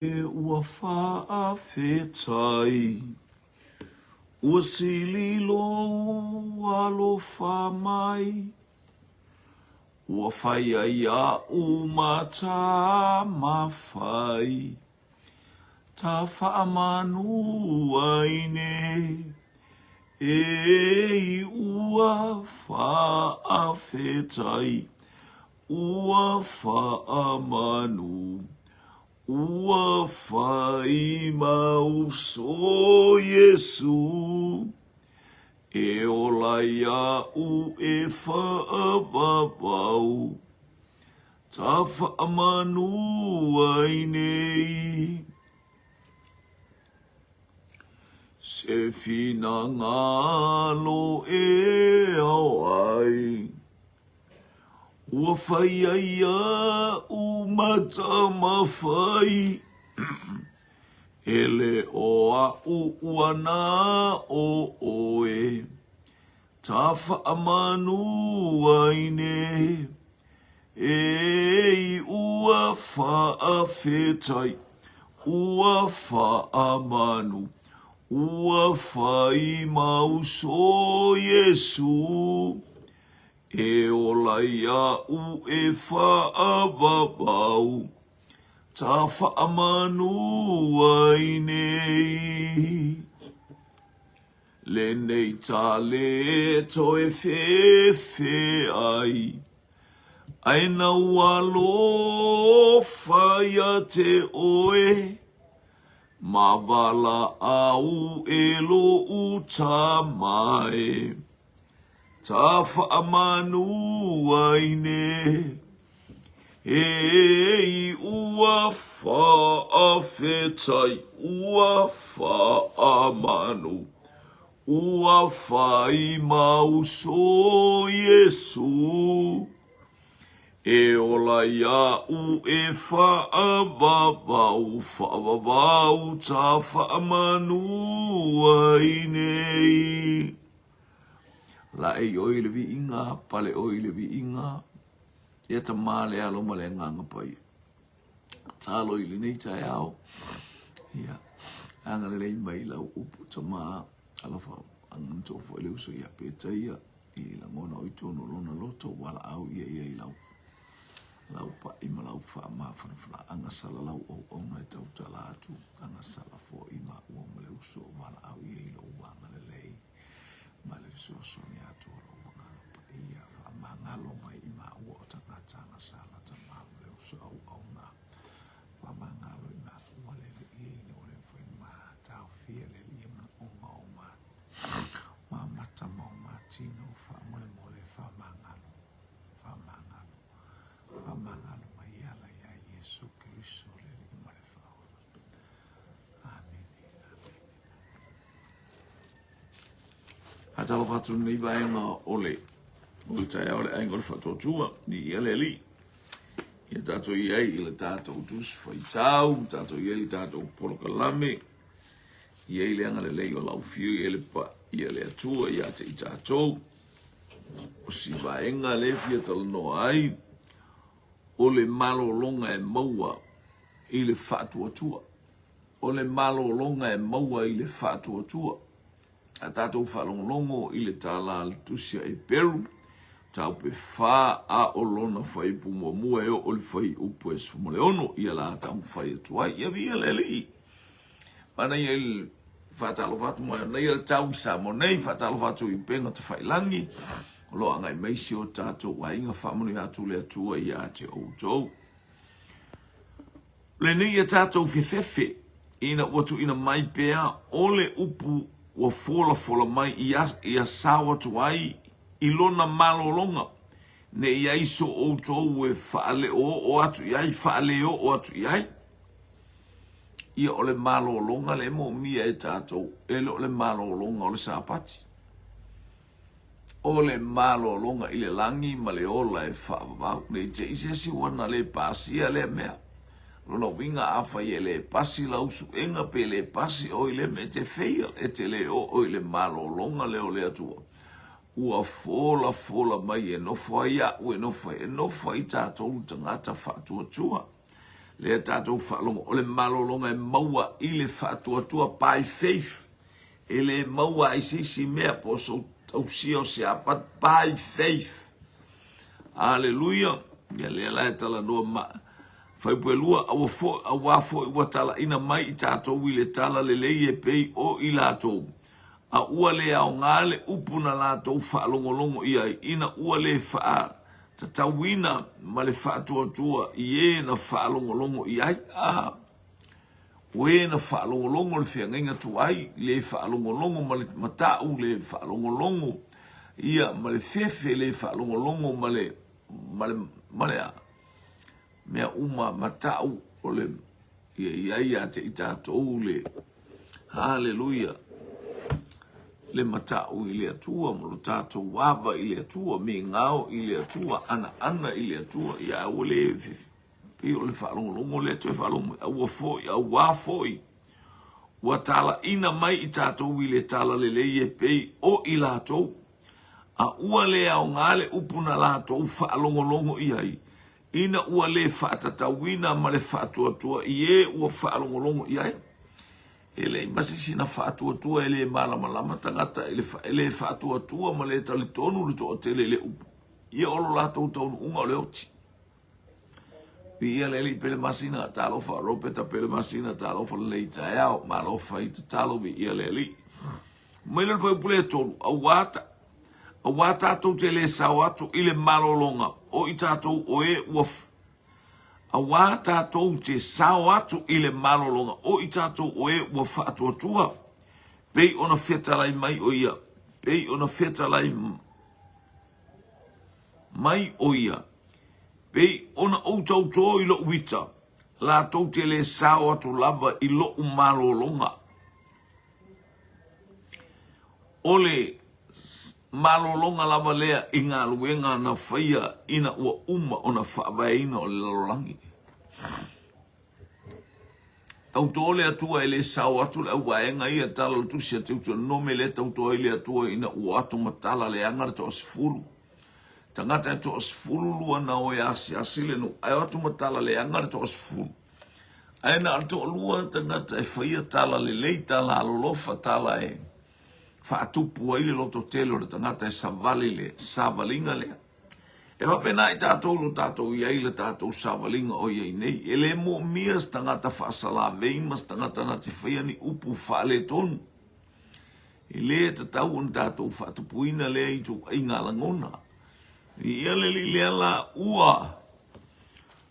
ua whaawhetai, ua sililo alofa mai, ua whaiaia umata mawhai, ta whaamanu aine, e ua whaawhetai, ua whaamanu. Ua whai mauso Yesu, e olaia u e whaababau, ta whaamanu ainei. Se whina ngalo e awai, ua whaiaia umata mawhai, ele o a uana o oe, ta whaamanu aine, e ua whaawhetai, ua whaamanu, ua whai mauso Yesu, e olaia u e whaababau, ta whaamanu ainei. Le nei ta le to e whewhe ai, aina walo whaia te oe, ma wala au e lo uta mai. Ta whaamanu aine, e ua whaawhetai, ua whaamanu, ua whai mauso Yesu, e olaia u e whaababau, whaababau ta whaamanu ainei. La e oi le vi inga, pale oi le vi inga, ia ta male alo male nganga pai. Ta alo ili nei ta eao, ia, anga le lei mai lau upu ta maa, alafa anganto fo ele uso ia peta ia, i la ngona oitono lona loto, wala au ia i lau. Lau pa ima lau wha maa whanawhana, anga sala lau au nai tau tala atu, anga sala fo ima ua male uso, wala au ia i lau wanga le lei. Male so ni atu ro nga pa ia fa mangalo mai ima ua o tangata nga sala ta male so au na fa mangalo ina ua le i le ore foi ma ta fia le i ma o ma mata ma tino fa mole fa mangalo mai ala ya Yesu Kristo le i ma le fa amen. Atalo fatu ni vaenga ole. Ole tai ole ai ngol fatu tua ni ele li. Ia tato i ai ile tato utus fai tau, tato i ai tato polo kalame. Ia ile anga le lei o lau fiu i ele pa i ele atua i ate i tato. O si vaenga le fia tala no ai. Ole malo longa e maua i le fatu atua. Ole malo longa e maua i le fatu atua. A tātou whalongolongo i le tāla le tusia e Peru, tau pe wha a o lona whai pumua mua eo o le whai upu e sfumaleono i a la tau whai atuai, ia via le li. Mana ia il whatalo whatu mai, nei a tau i sa mo nei, whatalo whatu i penga te whai langi, o loa ngai meisi o tātou wa inga whamanu i atu le atua i a te outou. Le nei a tātou whiwhewhe, ina watu ina mai pēa, o le upu wa fola mai ia sawa tuai ilona malolonga ne ia iso o to e fale o atu ia fale o atu ia ole malolonga le mo mia e tato ele ole malolonga ole sapati ole malolonga ile langi male ola e fa va ne je si wana le pasia le mea Lona winga afa i ele pasi lausu enga pe le pasi o ile me te feia e te le o ile malo longa leo le atua. Ua fola mai e no fai a ue no fai e no fai tātou tangata whatua tua. le tatou whaalonga o le malolonga e maua i le whaatuatua by faith e le maua i sisi mea po so au sio se apat by faith. Hallelujah. Ya le la tala no ma fai pelua au fo au afo i watala ina mai i tatou i le tala le e pei o i latou. A ua le au ngale upuna latou whaalongolongo ia ina ua le wha tatawina ma le whaatuatua i e na whaalongolongo ia we na whaalongolongo le whiangenga tuai le whaalongolongo ma le matau le whaalongolongo ia ma le fefe le whaalongolongo ma le mea uma matau o le ia te i tātou le hallelujah le matau i le atua mo lo tātou wava i le atua me ngao i le atua ana i le atua ia o le pi o le whaalongolongo le tue whaalongo au wafoi ua tala ina mai i tātou i le tala le e pei o i lātou a ua le au ngale upuna lātou whaalongolongo i ai ina ua le whaatatawina ma le whaatuatua i e ua whaalongolongo i ai ele masisi na whaatuatua ele malama tangata ele whaatuatua ma le talitonu le toa tele le upu ia olo lātou taunu unga le oti ia leli pele masina talo fa ropeta pele masina talo fa le taiao ma lo fa i talo vi ia leli mai le foi pule tolu awata to tele sawatu ile malolonga o itato o e waf awata to te sawatu ile malolonga o itato o e wafatu tua pei ona fetalai mai o ia pei ona fetalai mai o ia pei ona outau to ilo wita la to tele sawatu lava ilo malolonga ole malolonga lava lea i ngā luenga na whaia ina ua uma o na whaawaina o le lalolangi. Tau tōle atua e le sau atu le auaenga ia tala le tusi a teutua nome le tau tō ele atua ina ua atu matala le angara to asifuru. Tangata e to asifuru lua na o e asi le no. Ai atu matala le angara to asifuru. Ai na ato lua tangata e whaia tala le leita la alolofa tala e. Whaatupu ai le loto telo le tangata e savali le savalinga lea. E wapena i tātou lo tātou iai le tātou savalinga o iai nei. E le mo mias tangata whaasala veimas tangata na te whaia ni upu whaale tonu. E le te tau on tātou whaatupuina lea i tu ai ngā langona. I ia le li lea la ua.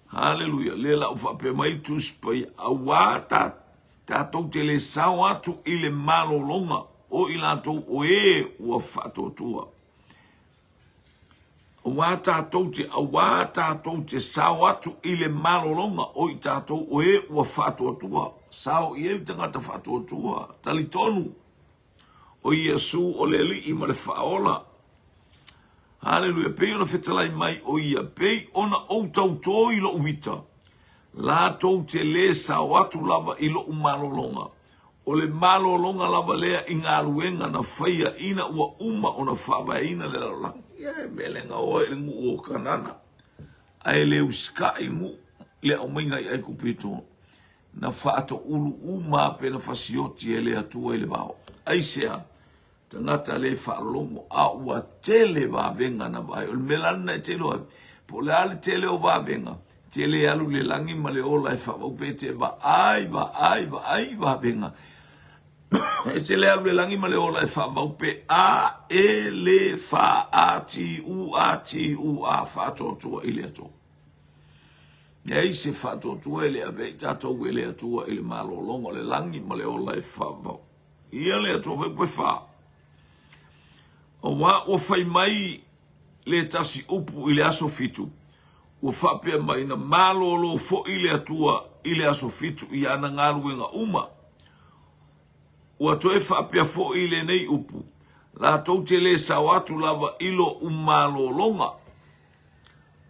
Hallelujah. Le la uwhape mai tuspai a wā tātou te le sao atu i le malolonga. O i lātou o e ua whatotua. A wā tātou te sao atu i le malolonga o i tātou o e ua whatotua. Sao i e tangata whatotua. Talitonu. O Iesu o le li i ma le whaola. Hallelujah. Pei ona whetalai mai o ia. Pei ona o tau tō i lo uwita. Lātou te le sao atu lava i lo malolonga. O le malolonga lava lea i ngā luenga na whaia ina ua uma o na whawa ina le lalang. Ia e melenga o e ngu o kanana. Ai le uska i ngu le o mainga i aiku pito. Na whaato ulu uma pe na whasioti e le atua i le bao. Ai sea, tangata le whaalongo a ua tele wavenga na vai. O le melana e tele o po le ale tele o wavenga. Tele alu le langi ma le ola e whawaupe te ba ai wavenga. E te lea le langi ma le ola e whaamaupe a e le wha ati u a whatotua i le ato. Nei se whatotua i le ave, tātou e le atua i le malolongo le langi ma le ola e whaamau. Ia le ato whaipoe wha. O wā o whai mai le tasi upu i le aso fitu. O whapea mai na malolo fo i le atua i le aso fitu i ana ngaruenga uma. Ua toe whapea fo i le nei upu. La tau te le sawatu lava ilo umalolonga.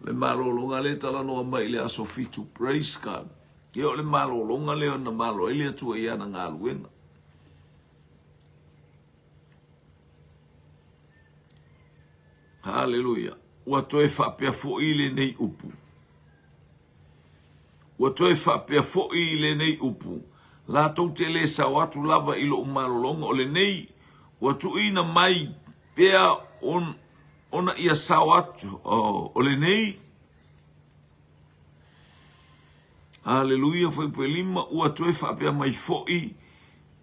Le malolonga le tala noa mai le aso fitu. Praise God. Ia le malolonga leo na malo ili atua i ana ngā luenga. Hallelujah. Ua toe whapea fo i le nei upu. ua toe whapea fo'i I le nei upu. La tau te le sa watu lava ilo umalolonga o le nei, ua tuina mai pea ona ia sa watu o le nei. Haleluia, foi pe lima, ua toe whapea mai fo'i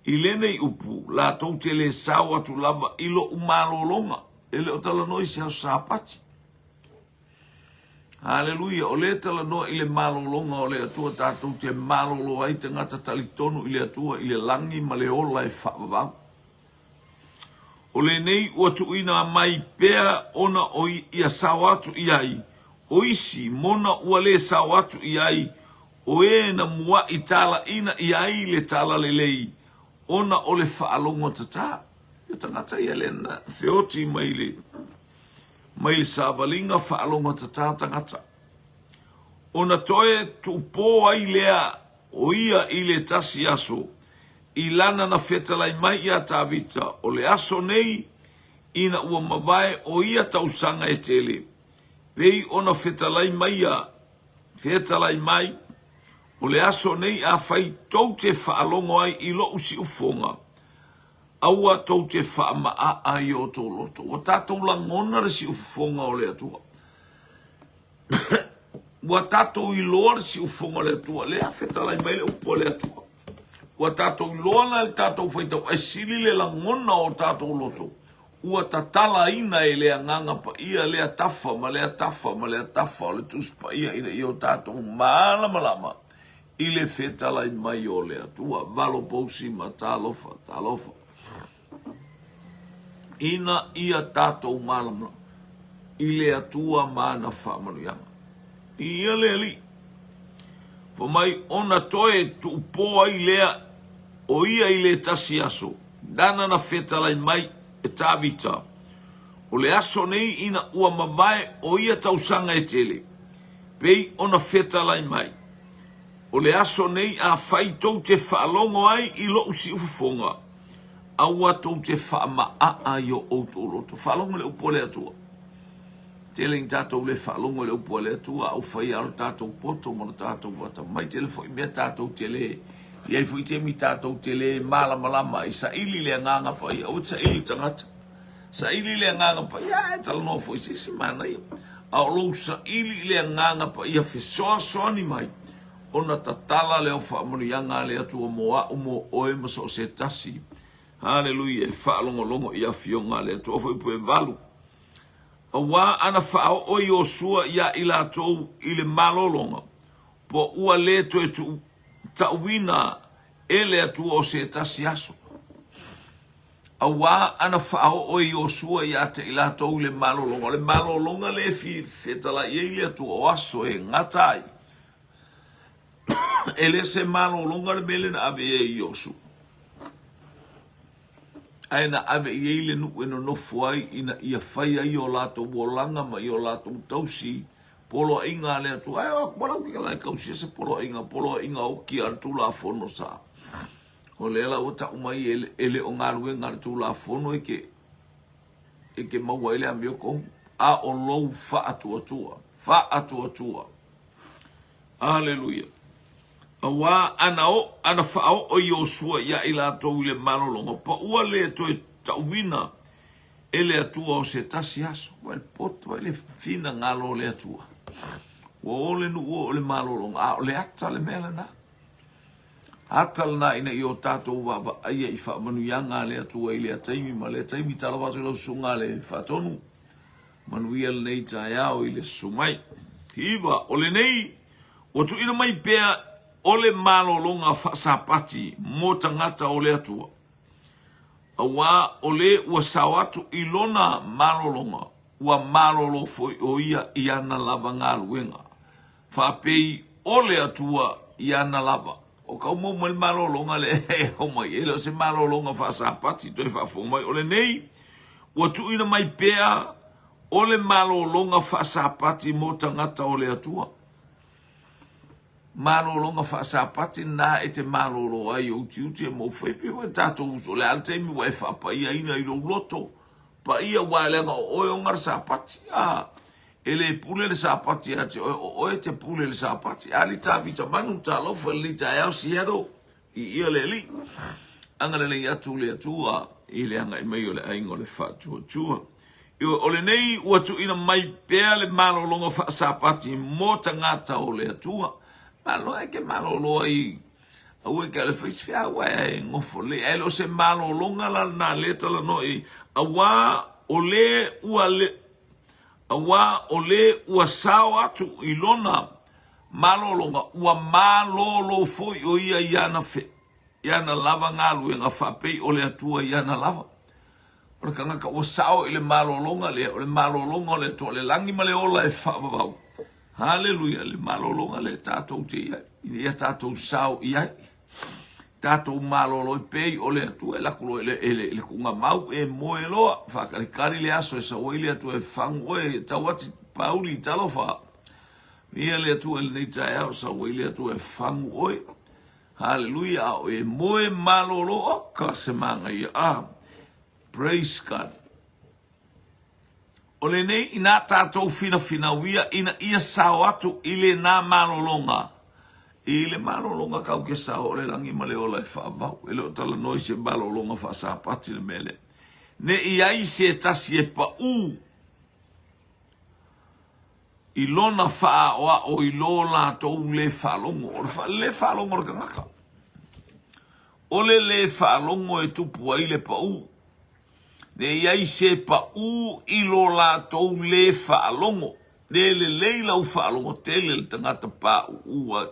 I le nei upu, la tau te le sa watu lava ilo umalolonga, ele o tala noi se au sa pati. Haleluia, o le tala noa I le malolonga o le atua tātou te malolo ai te ngata talitonu I le atua I le langi ma le ola e whaavavau. O le nei ua tuina mai pea ona o ia sawatu iai, o isi mona ua le sawatu iai, o na mua I tala ina iai le tala le lei, ona o le whaalongo tata. Ia tangata ia le na theoti mai le savalinga whaalonga tata tangata. Ona toe tupo ai lea o ia I le tasi aso, I lana na fetalai mai ia tavita, o le aso nei, ina ua mawae o ia tausanga e tele. Pei ona fetalai mai ia, fetalai mai, o le aso nei a fai tau te whaalongo ai I lo usi ufonga. Aua tau te whaamaa ai o tō loto. Wa tātou la ngona re si ufonga o le atua. Wa tātou I loa re si ufonga le atua. Le a fetalai mai le upo le atua. Wa tātou I loa na le tātou whaitau. Ai sili le la ngona o tātou loto. Ua tatala ina e lea nganga pa ia lea tafa ma lea tafa ma lea tafa o le tuspa ia ina I o tātou malama lama. I le fetalai mai o le atua. Valo pousi ma tālofa, tālofa. Ina ia tātou malama. I le atua mana whamanuianga. Ia le li. For mai ona toe tupo ai lea o ia I le tasi aso. Dana na fetalai mai e tāvita. O le aso nei ina ua mamae o ia tausanga e tele. Pei ona fetalai mai. O le aso nei a fai tau te whaalongo ai I lo usi ufufonga. Aua tau te whaamaa ai o outoloto. Whaalongo le upo le atua. Teling tātou le whaalongo le upo le atua. Au whai alo tātou poto mona tātou wata. Mai tele fwoi mea tātou tele. Iai fwoi te mi tātou tele malama lama. I sa ili le nganga pa ia. O sa ili tangata. Sa ili le nganga pa ia. E tala no fwoi se mana ia. Au lou sa ili le nganga pa ia. Fesoa soni mai. Ona tatala leo whaamurianga le atua moa umo oe maso se tasi. Hallelujah. Whaalongo longo ia fionga le atua fwoi pue valu. Awa ana whao oi o sua ia ila tou I le malolonga. Po ua le toe tu tauina e le atua o se tasi aso. Awa ana whao oi o sua ia te ila tou le malolonga. Le malolonga le fetala ia le atua o aso e ngatai. Ele se malolonga le mele na ave e iosu. Aina ave I le nuku eno nofu ai ina ia whai ai o lato bolanga ma I o lato tausi polo inga le atu. Ai o walau ki kalai kausi se polo inga o ki artu la fono sa. O le la o ta umai ele o ngarue ngartu la fono eke maua ele amio kong. A o lou fa atua tua. Fa atua tua. Hallelujah. Awa ana whao o Yosua ia ila tau le malolonga. Pa ua le toi tauina ele atua o se tasi aso. Wai poto ele fina ngalo le atua. Wa ole nu o le malolonga. A ole ata le mele na. Ata le na ina I o tātou waba aia I whaamanu yanga le atua I le ataimi. Ma le ataimi tala watu lau sunga le whatonu. Manuia le nei tai au I le sumai. Hiva ole nei. Watu ina mai pea ole malolonga whasapati mo tangata ole atua. Awa ole ua sawatu ilona malolonga. Ua malolo foi o ia iana lava ngā luenga. Whapei ole atua iana lava. O kau mo malolonga le o mai. Ele se malolonga whasapati toi whafomai. Ole nei ua tuina mai pea ole malolonga whasapati mo tangata ole atua. Malolonga whaasapati nā e te malolo ai o tiuti e mo whaipi wa tātou uso. Le alteimi wa e whapa ia ina I lo loto. Pa ia wailenga o oi o ngar sapati. ele pule le sapati ate o te pule le sapati ali tavi ta manu ta lo fali ta ya siado I le li anga le ya tu le tua ile anga mai ole aingo le fa tu io ole nei ua tu ina mai pea le malo longa fa sapati mo tangata o le tua malo e ke malo lo I au e ke le fais fia wa e ngofo le e lo se malo longa la na le tala no I awa ole ua le awa ole ua sao atu ilona malolonga ua malolo foi o ia iana fe iana lava ngalu e nga whapei ole atua iana lava o le kangaka ua sao ile malolonga le ole malolonga le to le langi ma le ola e whapavau haleluia le malolonga le tātou te iai ia tātou sao iai tātou malolo I pei ole atua e lakulo ele kunga mau e moe loa whakarekari le aso e sa oile atua e whangu e tawati pauli talofa ia le atua le nei tae au sa oile atua e whangu oe haleluia o e moe malolo o ka se manga ia praise God ole nei ina tātou fina wia ina ia sao atu ile na malolonga ile malolonga kau ke sao le langi male ola e whaabau ele o tala noi se malolonga wha sa pati le mele ne iai se tasi e pa I lona wha oa o I lola tou le whalongo o le whalongo raka ngaka ole le whalongo e tupu ai le pa ne iai se pa I lola tou le whalongo le leila u whalongo tele le tangata pa ua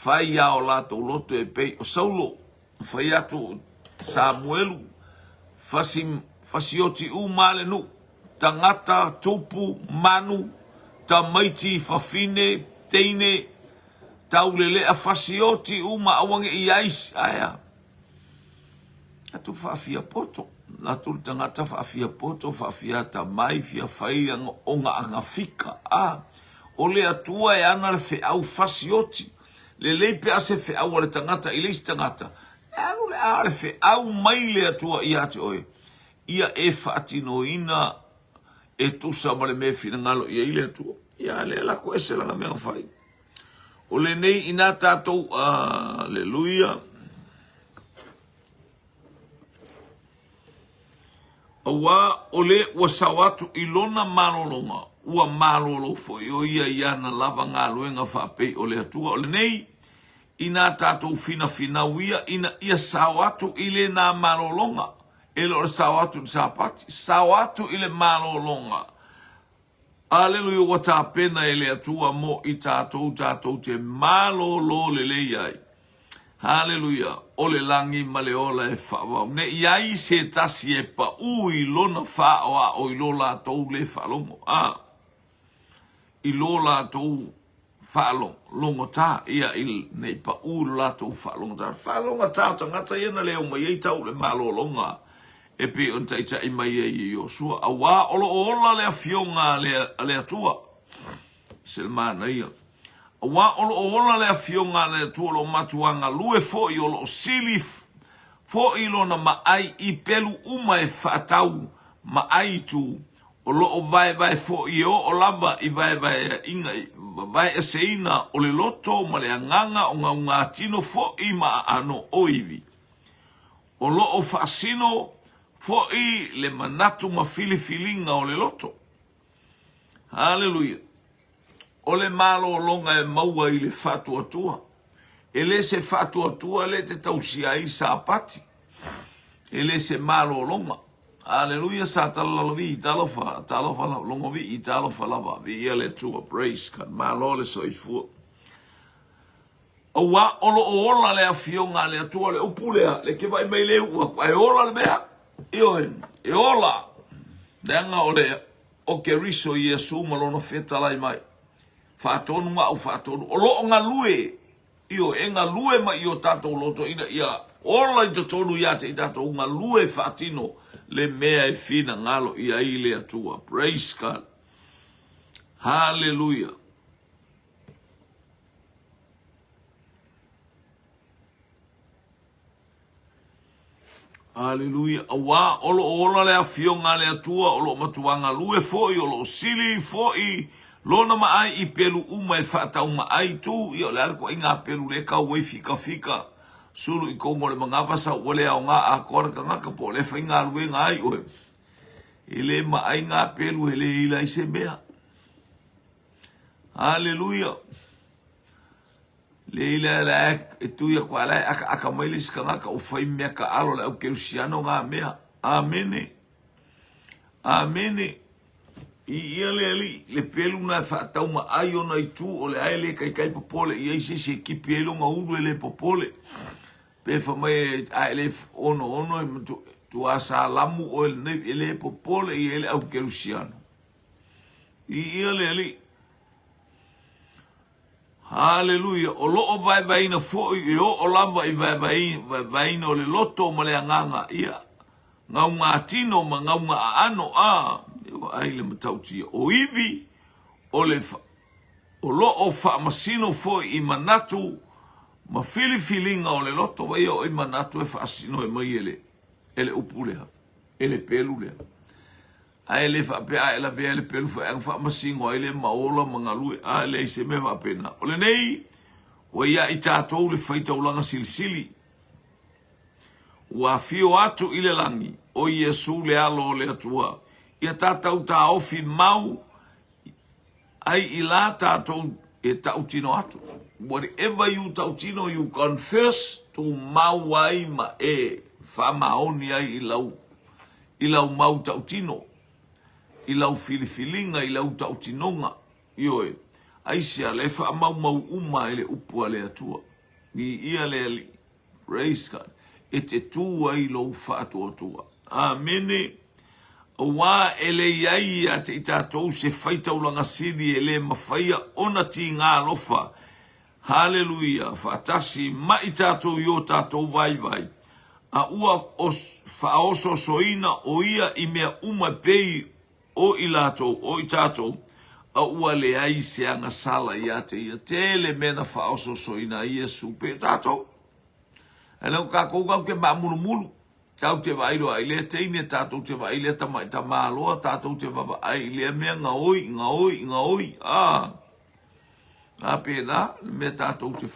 Fai ao lato loto e pei o Saulo, fai atu Samuelu, fasioti male nu, tangata, tupu, manu, tamaiti, fafine, teine, taulele a fasioti ma awange iais, aya. Atu fafia poto, atu tangata fafia poto, fafia tamai, fia fai onga angafika, ole atua e ana le fe au fasioti, le leipe ase fe au le tangata I leisi tangata anu le ale fe au mai le atua ia te oe ia e whaatino ina e tusa ma le me fina ngalo ia ile atua ia le lako ese langa mea whai o le nei ina tātou aleluia awa ole ua sawatu ilona malolonga ua malolo foi o ia iana lava ngā luenga whapei o le atua o le nei ina tātou fina wia ina ia sawatu ile nā malolonga ele o sawatu sapati sawatu ile malolonga aleluia ua tāpena ele atua mo I tātou te malolo le leiai haleluia ole langi male ola e whawa ne iai se tasi e pa ui lona whaoa o I lola tou le whalongo I lola tou whalongo longo tā ia il nei pa ui lola tou whalongo tā whalonga tā tangata iana leo mai ei tau le malolonga e pe on taita I mai e Iosua a wā olo ola le fionga le atua selmana ia wa olo ola le fionga le tuolo matuanga lue fo I olo sili fo I lona maai I pelu uma e whaatau maai tu o loo vai fo I o lava I vai inga vai eseina o le loto ma le anganga o ngā tino fo I ma ano oivi o loo fasino fo I le manatu ma filifilinga o le loto haleluia ole malo longa e maua I le fatu atua. Ele se fatu atua le te tausia I sa pati. Ele se malo longa. Aleluia sa talalovi talofa longovi talofa lava vi ele tua praise kan malo le soifu. Owa olo ola le afionga le atua le upulea le ke vai mai le ua ai ola le mea. E ola. Danga ole o ke riso Yesu malona feta lai mai. Whaatonu ma au whaatonu. O loo ngā lue. Io e ngā lue ma I o tātou loto ina ia. Ola I te tonu ia te I tātou ngā lue whaatino. Le mea e fina ngalo I ai le atua. Praise God. Hallelujah. Haleluia. Awa olo ola le afionga le atua olo matuanga lue foi olo sili foi lona mai I pelu uma e fata uma ai tu I ole alko inga pelu le ka wei fika sulu I kongo le mangapa sa ole au nga a kora ka ngaka po le fa inga lue ngai oe ele ma ai nga pelu ele ila I se mea. Haleluia. Leila la tu ya kwa la aka mailis ka ngaka o fai mea ka alo la o kerusiano ngā mea. Amene. Amene. I ia le ali le pelu na whaatau ma ai ona I tu o le aile kai popole I eise se kipi elo ngā uru ele popole. Pe whamai aile ono tu asa lamu o ele popole I ele au kerusiano. I ia le ali. Haleluia. O loo vai na foi o lava I vai no le loto ma le anganga ia. Ngau ngā tino ma ngau ngā ano ai le matautia. O iwi o loo wha masino foi I manatu ma filifilinga o le loto vai o I manatu e wha asino e mai ele upuleha. Ele pelu lea. Ai le fa pe ai la be le pelu fa masingo ai le maola mangalue ai le se me va pena o le nei o ia I tatou le faita ulanga silsili wa fio atu ile langi o Yesu le alo le atua ia tatou ta ofi mau ai ila tatou e tautino atu whatever you tautino you confess to mau ai ma fa maoni ai ilau mau tautino I lau filifilinga I lau tautinonga ioe aisia le wha mau uma ele upua le atua ni ia le ali praise God e te tua I lau wha atua amene wa ele iai a te itatou se whaita ulanga siri ele mawhaia ona ti ngā lofa haleluia whaatasi ma itatou yo tatou vai a ua whaoso soina o ia I mea uma pei o ilato o itato a ua le ai se anga sala ia te le mena whaoso soina Yesu pe tato alo ka kouka ke ba mulu tau te vairo ai le teine tato te vai le ta malo tato te va ai le me nga oi a pena me tato te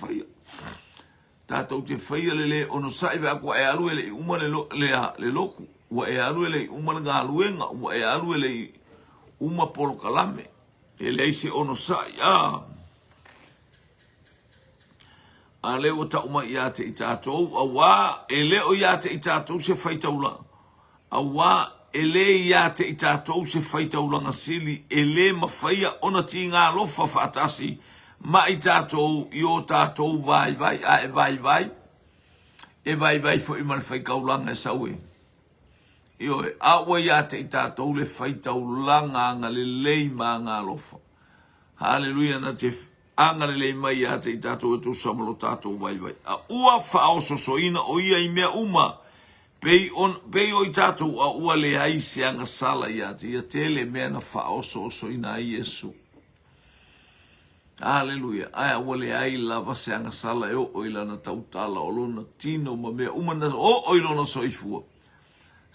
faia le ono sai va ko e alu le uma le loku wa e alu ele uma nga luenga wa e alu ele uma polo kalame ele ise ono sai ale o ta uma ia te itatou awa ele o ia te itatou se faita ula awa ele ia te itatou se faita ula ngasili ele mafaya ona ti nga lofa fatasi ma itatou yo tatou vai fo I man fai kaulanga sawe io awa ia te itatou le faita ulanga anga le lei ma anga lofa haleluia na te anga le lei mai ia te itatou e tu samalo tatou vai a ua whaoso soina o ia I mea uma pei o itatou a ua le aise anga sala ia te le mea na whaoso soina a Yesu haleluia ai ua le ai lava se anga sala o ilana tautala o lona tino ma mea uma na o ilona soifua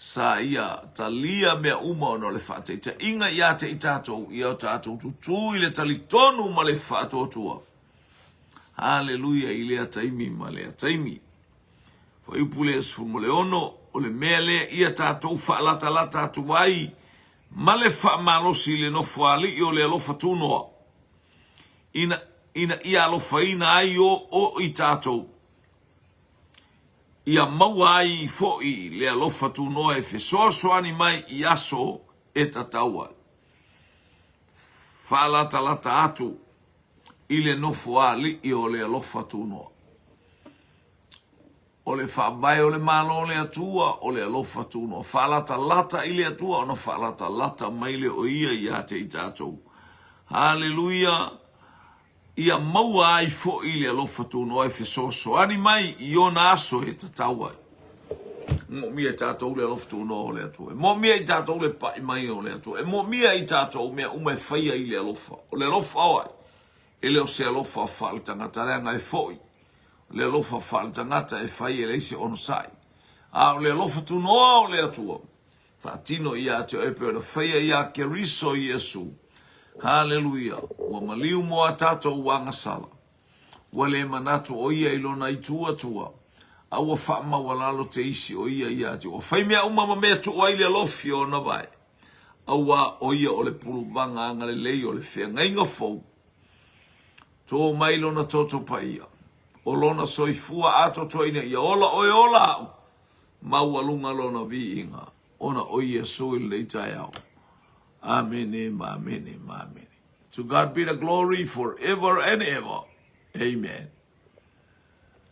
sa ia talia mea uma ono le whateita inga ia te itatou ia o tatou tutu I le talitonu ma le whatotua haleluia I le ataimi ma le ataimi fa upule esfu mo le ono o le mea le ia tatou whaalata atu ai ma le whaamalosi le nofo ali I o le alofa tunoa ina ia alofa ina ai o I tatou ia maua ai foi le alofa tu noa e fesoasoani mai I aso e tataua. Whaalata atu I le nofo ali I o le alofa tu noa. O le whaambai o le malo le atua o le alofa tu noa. Whaalata I le atua o na whaalata mai le o ia te I tātou. Hallelujah. Ia maua ai fo I le alofa tu noa e fesoso. Ani mai I ona aso e tataua. Mo mia tātou le alofa tu noa o le atua. Mo mia I tātou le pai mai o le atua. Mo mia I tātou mea uma e whaia I le alofa. O le alofa oai. E leo se alofa whaal tangata leanga e foi. Le alofa whaal tangata e whai e leise ono sai. A o le alofa tunoa o le atua. Whaatino ia te oepe o le whaia ia ke riso Iesu. Hallelujah. Ua maliu mo a tātou wanga sala. Ua le manatu o ia ilona i tua tua. A ua whaama walalo te isi o ia te. Ua whaimea umama mea tu o ile alofi o na vai. A ua o ia o le pulu vanga anga le lei o le whea ngainga fau. Tō mailo na toto pa ia. O lona soifua ato toina ia ola oe ola au. Mau alunga lona vi inga. Ona o Iesu il leitai au. Amen, amen, amen. To God be the glory forever and ever. Amen.